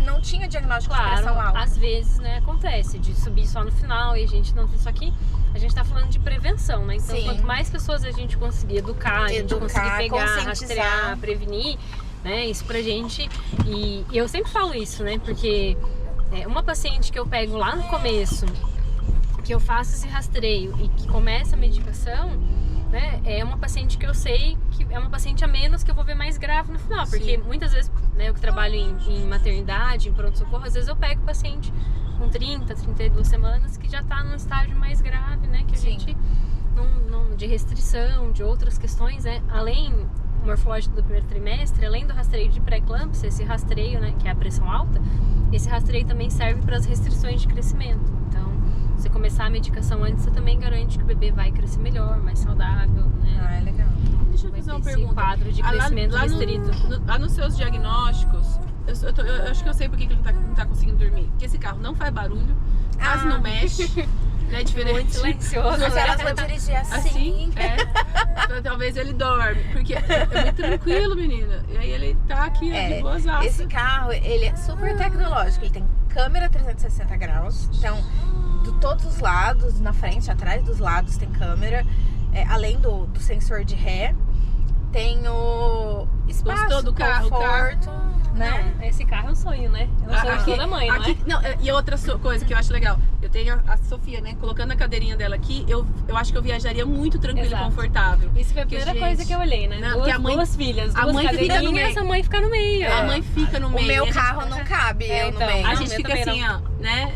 Não tinha diagnóstico de pressão alta. Às vezes, né, acontece de subir só no final e a gente não tem isso aqui. A gente tá falando de prevenção, né? Então, quanto mais pessoas a gente conseguir educar, a gente conseguir pegar, rastrear, prevenir, né? Isso pra gente. E eu sempre falo isso, né? Porque uma paciente que eu pego lá no começo, que eu faço esse rastreio e que começa a medicação, né? É uma paciente que eu sei que é uma paciente a menos que eu vou ver mais grave no final. Porque muitas vezes, né, eu que trabalho em maternidade, em pronto-socorro, às vezes eu pego o paciente com 30, 32 semanas, que já tá num estágio mais grave, né? Que a gente, de restrição, de outras questões, né? Além morfológico do primeiro trimestre, além do rastreio de pré-eclâmpsia, esse rastreio, né, que é a pressão alta, esse rastreio também serve para as restrições de crescimento. Então, você começar a medicação antes, você também garante que o bebê vai crescer melhor, mais saudável, né? Ah, é legal. Deixa eu fazer uma pergunta. Quadro de crescimento restrito. Lá nos seus diagnósticos, eu acho que eu sei por que ele não tá conseguindo dormir. Porque esse carro não faz barulho, quase não mexe. É diferente. Muito silencioso. Mas elas vão dirigir assim. Então, talvez ele dorme, porque é muito tranquilo, menina. E aí ele tá aqui, de boas asas. Esse carro, ele é super tecnológico. Ele tem câmera 360 graus. Então, de todos os lados, na frente, atrás dos lados tem câmera. Além do sensor de ré. Tem o espaço, gostou do carro, conforto, né? Não, esse carro é um sonho, né? É um sonho de toda mãe, não é? E outra coisa que eu acho legal, eu tenho a Sofia, né, colocando a cadeirinha dela aqui, eu acho que eu viajaria muito tranquilo e confortável. Isso foi a primeira coisa que eu olhei, né? Duas filhas, duas cadeirinhas, a mãe fica no meio. A mãe fica no meio. O meu carro não cabe, eu no meio. A gente fica assim, ó, né?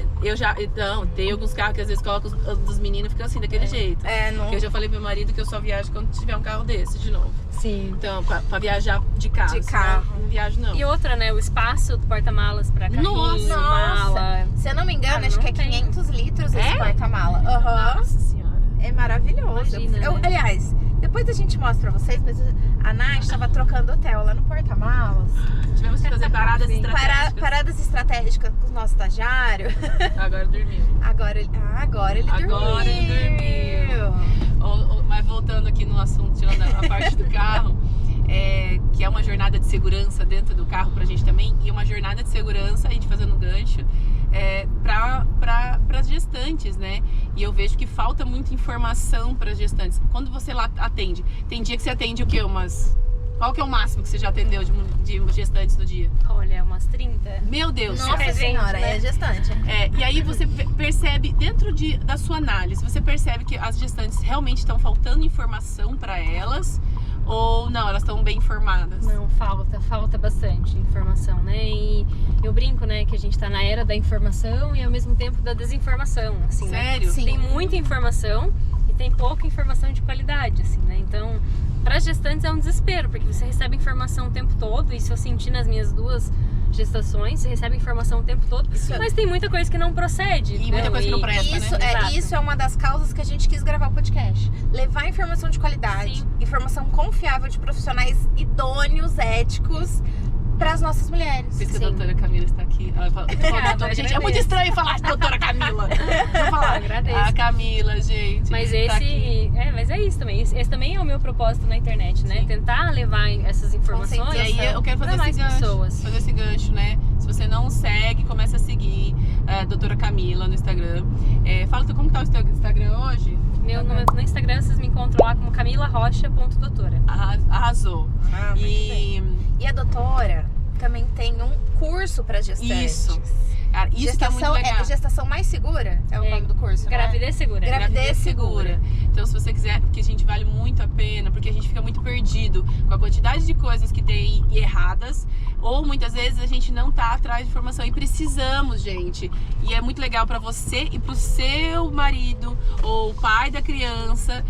Tem alguns carros que às vezes colocam os dos meninos, ficam assim, daquele jeito. Não. Eu já falei pro meu marido que eu só viajo quando tiver um carro desse de novo. Sim. Então, pra viajar de carro. Não viajo, não. E outra, né? O espaço do porta-malas pra carrinho, mala. Se eu não me engano, acho que é 500 litros esse porta-mala. Nossa senhora. É maravilhoso. Imagina, né? Aliás, depois a gente mostra pra vocês, mas a Nath estava trocando hotel lá no porta-malas. Tivemos que fazer paradas estratégicas. Paradas estratégicas com o nosso estagiário. Agora dormiu. Agora ele dormiu. Mas voltando aqui no assunto, tirando a parte do carro, que é uma jornada de segurança dentro do carro pra gente também, e uma jornada de segurança, a gente fazendo gancho, para as gestantes, né? E eu vejo que falta muita informação para as gestantes. Quando você lá atende, tem dia que você atende o quê? Qual que é o máximo que você já atendeu de gestantes no dia? Olha, umas 30. Meu Deus, Nossa senhora, né? é gestante. E aí você percebe, dentro da sua análise, você percebe que as gestantes realmente estão faltando informação para elas, ou não, elas estão bem informadas? Não, falta bastante informação, né? E eu brinco, né, que a gente tá na era da informação e ao mesmo tempo da desinformação, assim, Sério? Né? Sim. Tem muita informação e tem pouca informação de qualidade, assim, né? Então, para as gestantes é um desespero, porque você recebe informação o tempo todo, isso eu senti nas minhas 2 gestações, você recebe informação o tempo todo, mas tem muita coisa que não procede. E muita coisa que não presta, né? Isso é uma das causas que a gente quis gravar o podcast. Levar informação de qualidade, informação confiável de profissionais idôneos, éticos, para as nossas mulheres. Por isso que a doutora Camila está aqui. Ela fala, gente, é muito estranho falar de doutora Camila. Vou falar. Agradeço. A Camila, gente. Mas tá mas é isso também. Esse também é o meu propósito na internet, né? Sim. Tentar levar essas informações. E aí eu quero fazer mais pessoas. Fazer esse gancho, né? Se você não segue, começa a seguir a doutora Camila no Instagram. Fala como tá o Instagram hoje? No Instagram vocês me encontram lá como camilarocha.doutora. Arrasou. Muito bem. E a doutora também tem um curso para gestantes. Isso. Cara, isso que é muito legal. Gestação mais segura é o nome do curso, né? Gravidez segura. Gravidez segura. Então, se você quiser, porque a gente vale muito a pena, porque a gente fica muito perdido com a quantidade de coisas que tem e erradas, ou muitas vezes a gente não tá atrás de informação e precisamos, gente. E é muito legal para você e pro seu marido, ou o pai da criança,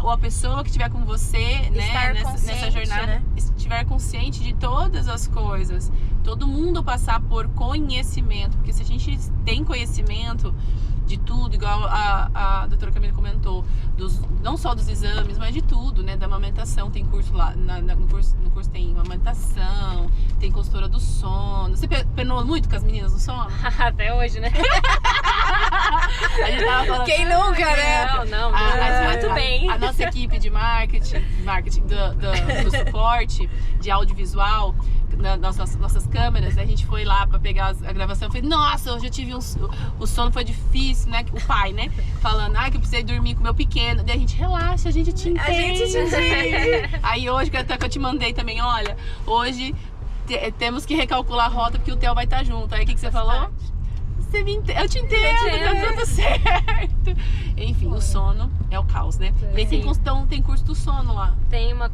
ou a pessoa que estiver com você, né, nessa jornada, né? Estiver consciente de todas as coisas. Todo mundo passar por conhecimento, porque se a gente tem conhecimento de tudo, igual a doutora Camila comentou, não só dos exames, mas de tudo, né? Da amamentação, tem curso lá, no curso tem amamentação, tem consultora do sono. Você penou muito com as meninas no sono? Até hoje, né? A gente tava falando, quem nunca, né? Não, muito bem. A nossa equipe de marketing do suporte, de audiovisual, nas nossas câmeras, a gente foi lá pra pegar a gravação. Eu falei, nossa, hoje eu tive o sono foi difícil, né? O pai, né? Falando, que eu precisei dormir com o meu pequeno. Daí a gente, relaxa, a gente te entende. A gente te entende. Aí hoje, que eu te mandei também, olha, hoje temos que recalcular a rota porque o Theo vai estar junto. Aí o que você falou? você me entende. Eu te entendo, tá tudo certo. Enfim, o sono é o caos, né? E aí tem curso do sono lá. Tem uma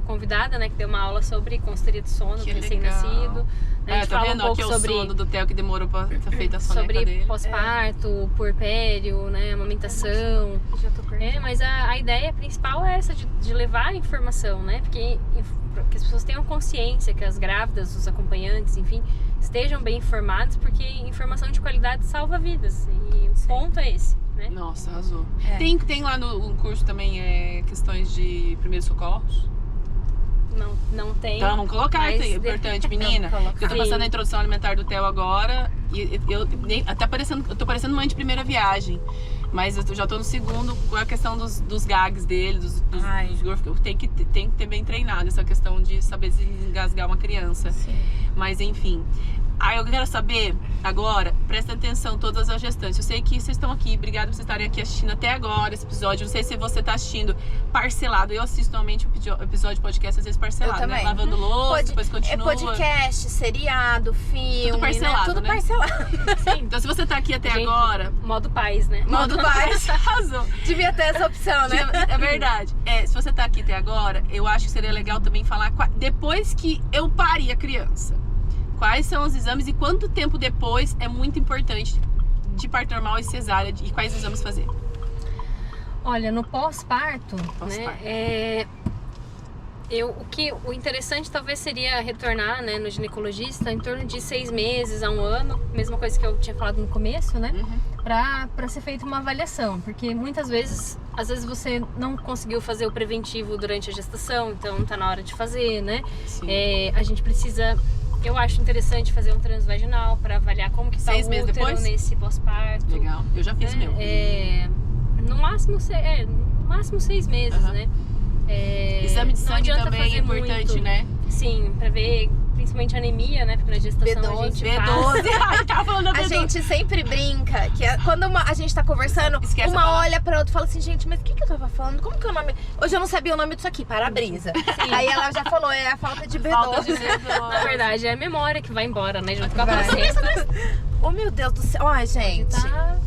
convidada, né, que deu uma aula sobre consultoria do sono do recém-nascido. A gente tá fala vendo? um pouco Aqui é sobre o sono do Theo que demorou pra ser feita a soneca sobre dele. pós-parto, puerpério, né, amamentação. Mas a ideia principal é essa, de levar a informação, né? Porque que as pessoas tenham consciência, que as grávidas, os acompanhantes, enfim, estejam bem informados, porque informação de qualidade salva vidas. E o ponto é esse, né? Nossa, arrasou. Tem lá no curso também questões de primeiros socorros? Não tem. Então vamos colocar isso aí, importante, menina. Eu tô passando a introdução alimentar do Theo agora e eu tô parecendo mãe de primeira viagem. Mas eu já tô no segundo com a questão dos gags dele, dos gorfos. Tem que ter bem treinado essa questão de saber desengasgar uma criança. Sim. Mas enfim. Aí eu quero saber agora, presta atenção, todas as gestantes. Eu sei que vocês estão aqui, obrigada por vocês estarem aqui assistindo até agora esse episódio. Não sei se você tá assistindo parcelado. Eu assisto normalmente o episódio de podcast, às vezes parcelado, eu também. Né? Lavando louça, depois continua. É podcast, seriado, filme, tudo parcelado, né? Tudo parcelado. Sim. Então se você tá aqui até agora... Modo paz, né? Modo paz. Arrasou. Devia ter essa opção, né? É verdade. Se você tá aqui até agora, eu acho que seria legal também falar depois que eu pari a criança. Quais são os exames e quanto tempo depois é muito importante de parto normal e cesárea e quais exames fazer? Olha, no pós-parto, né, o interessante talvez seria retornar, né, no ginecologista em torno de 6 meses a 1 ano, mesma coisa que eu tinha falado no começo, né, para ser feita uma avaliação, porque muitas vezes, às vezes você não conseguiu fazer o preventivo durante a gestação, então tá na hora de fazer, né, a gente precisa... Eu acho interessante fazer um transvaginal para avaliar como que tá o útero nesse pós-parto. Legal, eu já fiz meu. No máximo 6 meses, né? Exame de sangue também é importante, muito, né? Sim, para ver principalmente anemia, né? Porque na gestação B12, a gente B12. Tava falando da B12. A gente sempre brinca que quando a gente tá conversando, uma olha pra outra e fala assim, gente, mas o que eu tava falando? Como que é o nome? Hoje eu não sabia o nome disso aqui, para-brisa. Aí ela já falou, é a falta de B12. Na verdade, é a memória que vai embora, né? Junto com a placenta. Oh, meu Deus do céu. Ó, gente.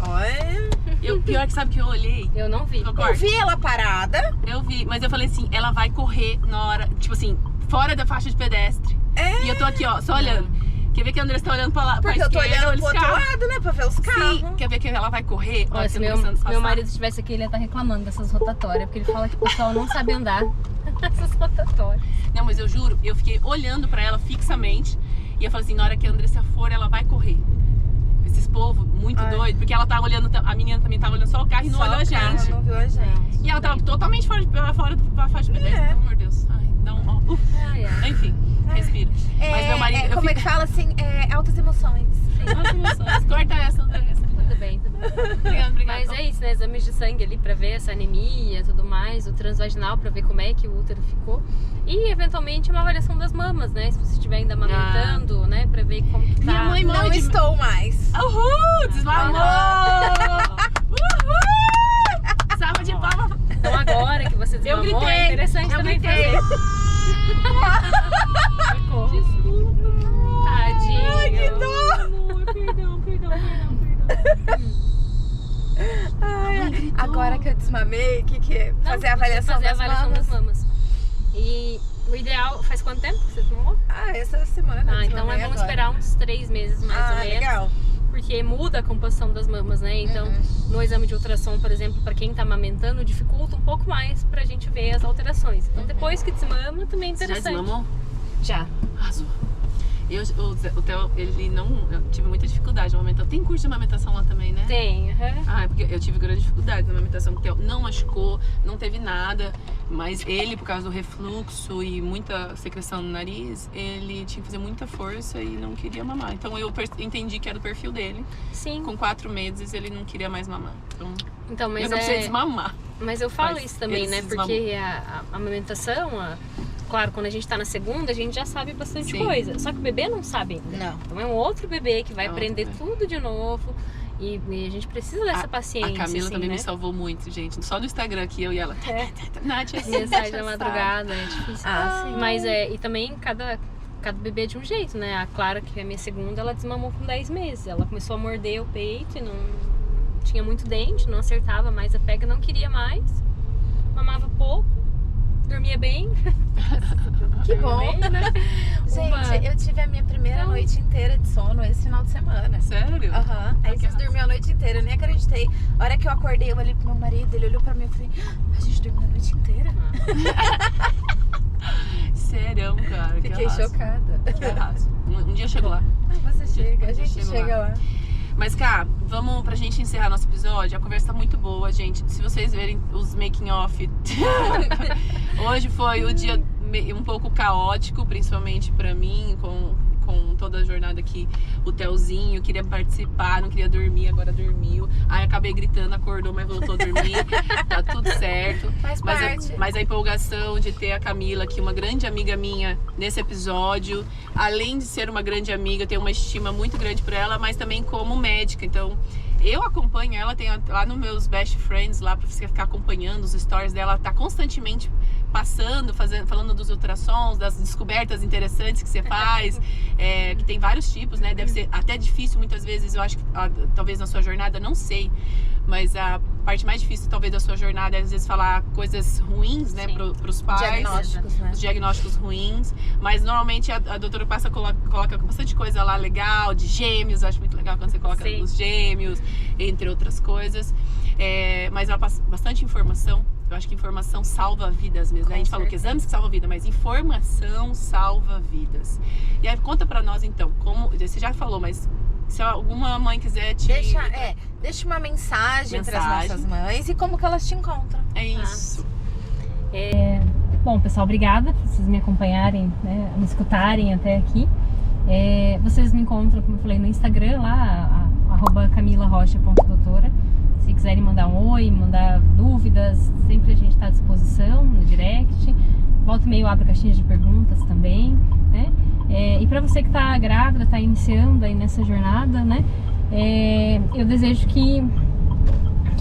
Olha. Pior que sabe que eu olhei. Eu não vi. Eu vi ela parada. Eu vi, mas eu falei assim, ela vai correr na hora, tipo assim, fora da faixa de pedestre. E eu tô aqui, ó, só olhando. Quer ver que a Andressa tá olhando pra lá? Porque eu tô olhando pro outro lado, né? Pra ver os carros. Sim, quer ver que ela vai correr? Olha, se meu marido estivesse aqui, ele ia estar reclamando dessas rotatórias. Porque ele fala que o pessoal não sabe andar nessas rotatórias. Não, mas eu juro, eu fiquei olhando pra ela fixamente. E eu falei assim, na hora que a Andressa for, ela vai correr. Esses povos muito doidos. Porque ela tava olhando, a menina também tava olhando só o carro e não olhou a gente. Não viu a gente. E ela tava totalmente fora da faixa de pedestre. Pelo amor de Deus. Ai, dá um... Enfim. Respira. Mas meu marido. Como é que fala assim? Altas emoções. Altas emoções. Corta essa, Andressa. Tudo bem. Obrigada. Mas é isso, né? Exames de sangue ali pra ver essa anemia e tudo mais. O transvaginal pra ver como é que o útero ficou. E eventualmente uma avaliação das mamas, né? Se você estiver ainda amamentando, né? Pra ver como que tá. Minha mãe não estou mais. Uhul! Desmamou! Uhul! Salva de palmas. Então agora que você desmamou, é interessante também fazer. Desculpa. Tadinho. Ai, que dó. Amor, perdão. Agora que eu desmamei, o que é? Fazer a avaliação das mamas. E o ideal, faz quanto tempo que você tomou? Essa semana. Então vamos esperar uns 3 meses mais ou menos. Legal. Porque muda a composição das mamas, né? Então, no exame de ultrassom, por exemplo, para quem tá amamentando, dificulta um pouco mais pra gente ver as alterações. Então, depois que desmama, também é interessante. Já desmamou? Já. Arrasou. O Theo, ele não... Eu tive muita dificuldade na amamentação. Tem curso de amamentação lá também, né? Tem, é porque eu tive grande dificuldade na amamentação. O Theo não machucou, não teve nada. Mas ele, por causa do refluxo e muita secreção no nariz, ele tinha que fazer muita força e não queria mamar. Então eu entendi que era do perfil dele. Sim. Com 4 meses ele não queria mais mamar. Então, mas eu não precisei desmamar. Mas eu falo isso também, né? Porque a amamentação... Claro, quando a gente tá na segunda, a gente já sabe bastante coisa. Só que o bebê não sabe ainda. Não. Então é um outro bebê que vai aprender tudo de novo. E a gente precisa dessa paciência. A Camila assim, também né? me salvou muito, gente. Só no Instagram aqui, eu e ela. Nath, assim, mensagem da madrugada, é difícil. Sim. Mas e também cada cada bebê é de um jeito, né? A Clara, que é a minha segunda, ela desmamou com 10 meses. Ela começou a morder o peito e não tinha muito dente, não acertava mais a pega, não queria mais. Mamava pouco, dormia bem. Que bom. Bem, né? Gente, eu tive a minha primeira noite inteira de sono esse final de semana. Sério? Aham. Aí vocês dormiram a noite inteira, eu nem acreditei. A hora que eu acordei, eu olhei pro meu marido, ele olhou pra mim e falei, a gente dormiu a noite inteira? Sério, cara. Fiquei chocada. Que arraso. Um dia eu chego lá. Você chega, a gente chego chega lá. Mas, Cá, vamos pra gente encerrar nosso episódio. A conversa tá muito boa, gente. Se vocês verem os making off, hoje foi o dia um pouco caótico, principalmente pra mim, com toda a jornada aqui, o Telzinho, queria participar, não queria dormir, agora dormiu. Aí acabei gritando, acordou, mas voltou a dormir. Tá tudo certo. Faz parte. Mas a empolgação de ter a Camila aqui, uma grande amiga minha, nesse episódio, além de ser uma grande amiga, eu tenho uma estima muito grande por ela, mas também como médica. Então, eu acompanho ela, tenho lá nos meus best friends, lá pra você ficar acompanhando os stories dela, ela tá constantemente passando, falando dos ultrassons, das descobertas interessantes que você faz, que tem vários tipos, né? Deve ser até difícil muitas vezes, eu acho que talvez na sua jornada, não sei, mas a parte mais difícil talvez da sua jornada é às vezes falar coisas ruins, né, pros pais, Diagnósticos, né? os diagnósticos ruins, mas normalmente a doutora coloca bastante coisa lá legal, de gêmeos, acho muito legal quando você coloca os gêmeos, entre outras coisas, mas ela passa bastante informação. Eu acho que informação salva vidas mesmo, né? A gente falou que exames que salvam vida, mas informação salva vidas. E aí conta pra nós então, como você já falou, mas se alguma mãe quiser te... Deixa uma mensagem para as nossas mães e como que elas te encontram. É isso. Bom, pessoal, obrigada por vocês me acompanharem, né, me escutarem até aqui. Vocês me encontram, como eu falei, no Instagram, lá, @camilarocha.doutora. Se quiserem mandar um oi, mandar dúvidas, sempre a gente está à disposição no direct. Volta e meio abro caixinhas de perguntas também, né? E para você que está grávida, está iniciando aí nessa jornada, né? Eu desejo que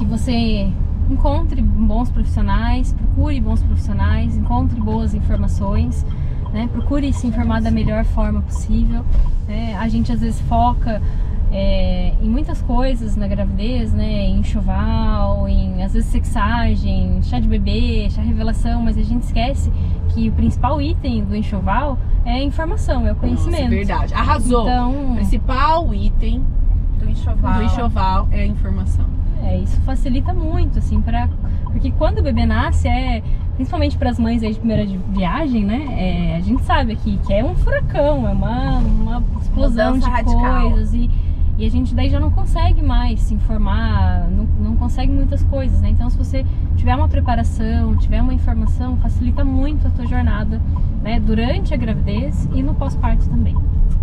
você encontre bons profissionais, procure bons profissionais, encontre boas informações, né? Procure se informar da melhor forma possível, né? A gente às vezes foca em muitas coisas na gravidez, né? Em enxoval, às vezes sexagem, chá de bebê, chá revelação, mas a gente esquece que o principal item do enxoval é a informação, é o conhecimento. Nossa, verdade, arrasou. Então, o principal item do enxoval é a informação. Isso facilita muito, assim, porque quando o bebê nasce, principalmente para as mães aí de primeira viagem, né? A gente sabe aqui que é um furacão, é uma explosão de radical. coisas e a gente daí já não consegue mais se informar, não consegue muitas coisas, né? Então, se você tiver uma preparação, tiver uma informação, facilita muito a tua jornada, né? Durante a gravidez e no pós-parto também.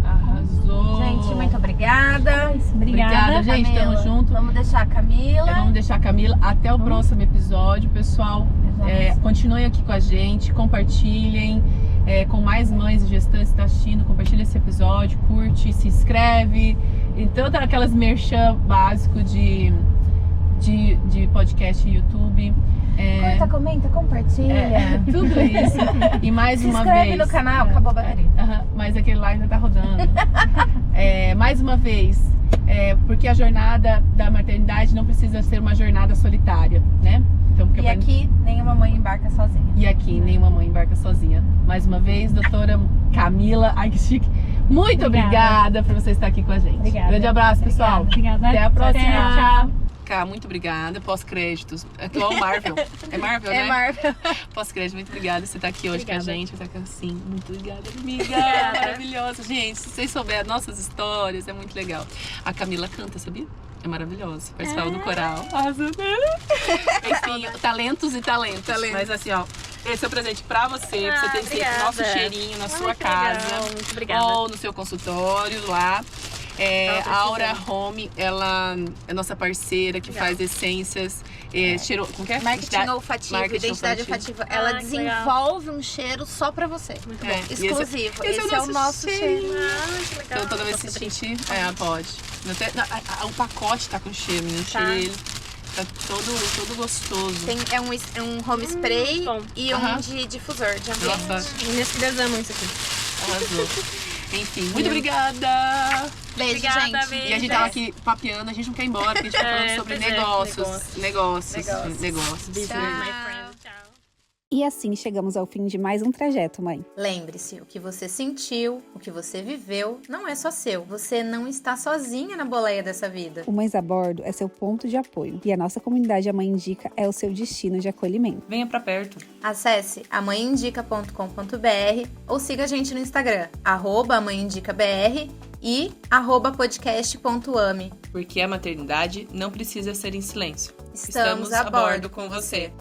Arrasou! Gente, muito obrigada. Obrigada, gente. Camila. Tamo junto. Vamos deixar a Camila. Vamos deixar a Camila até o próximo episódio, pessoal. Continuem aqui com a gente, compartilhem com mais mães e gestantes que estão assistindo. Compartilha esse episódio, curte, se inscreve. Então, tá aquelas merchan básico de podcast e YouTube. Curta, comenta, compartilha. Tudo isso. E mais uma vez. Se inscreve no canal, acabou a bateria. Mas aquele lá ainda tá rodando. Mais uma vez, porque a jornada da maternidade não precisa ser uma jornada solitária, né? Então, E aqui, nenhuma mãe embarca sozinha. nenhuma mãe embarca sozinha. Mais uma vez, doutora Camila, ai que chique. Muito obrigada por você estar aqui com a gente. Obrigada. Grande abraço, pessoal. Obrigada. Até a próxima. Tchau. Cá, muito obrigada. Pós-créditos. É igual Marvel. É Marvel, né? É Marvel. Pós-crédito, muito obrigada por você estar aqui hoje Obrigada. com a gente. Tá aqui assim, muito obrigada, amiga. Maravilhosa. Gente, se vocês souberem nossas histórias, é muito legal. A Camila canta, sabia? É maravilhosa. Participava do coral. Arrasou. Enfim, talentos e talentos. Mas assim, ó, esse é o presente pra você. Pra você ter sempre o nosso cheirinho na sua casa. Legal. Muito obrigada. Ou no seu consultório lá. A Aura Home, ela é nossa parceira que faz essências, cheiro, como que é? Marketing olfativo, identidade olfativa. Ela que legal. desenvolve um cheiro só pra você. Muito bom. Exclusivo. Esse é o nosso cheiro. Que legal. Então toda vez que você sentir, pode. O pacote tá com cheiro, menino. Tá. Cheiro ele. Tá todo gostoso. É um home spray bom. e um de difusor de ambiente. Nossa. Minhas filhas amam isso aqui. Arrasou. Enfim, muito obrigada. Beijo, Obrigada, gente. beijo. E a gente tava aqui papeando, a gente não quer ir embora, porque a gente tá falando sobre pois é, negócios. Negócios. Business, Tchau. my friend. Tchau. E assim chegamos ao fim de mais um trajeto, mãe. Lembre-se, o que você sentiu, o que você viveu, não é só seu. Você não está sozinha na boleia dessa vida. O Mães a Bordo é seu ponto de apoio. E a nossa comunidade A Mãe Indica é o seu destino de acolhimento. Venha pra perto. Acesse amãeindica.com.br ou siga a gente no Instagram, @amãeindicabr e @podcast.ame. Porque a maternidade não precisa ser em silêncio. Estamos a bordo com você.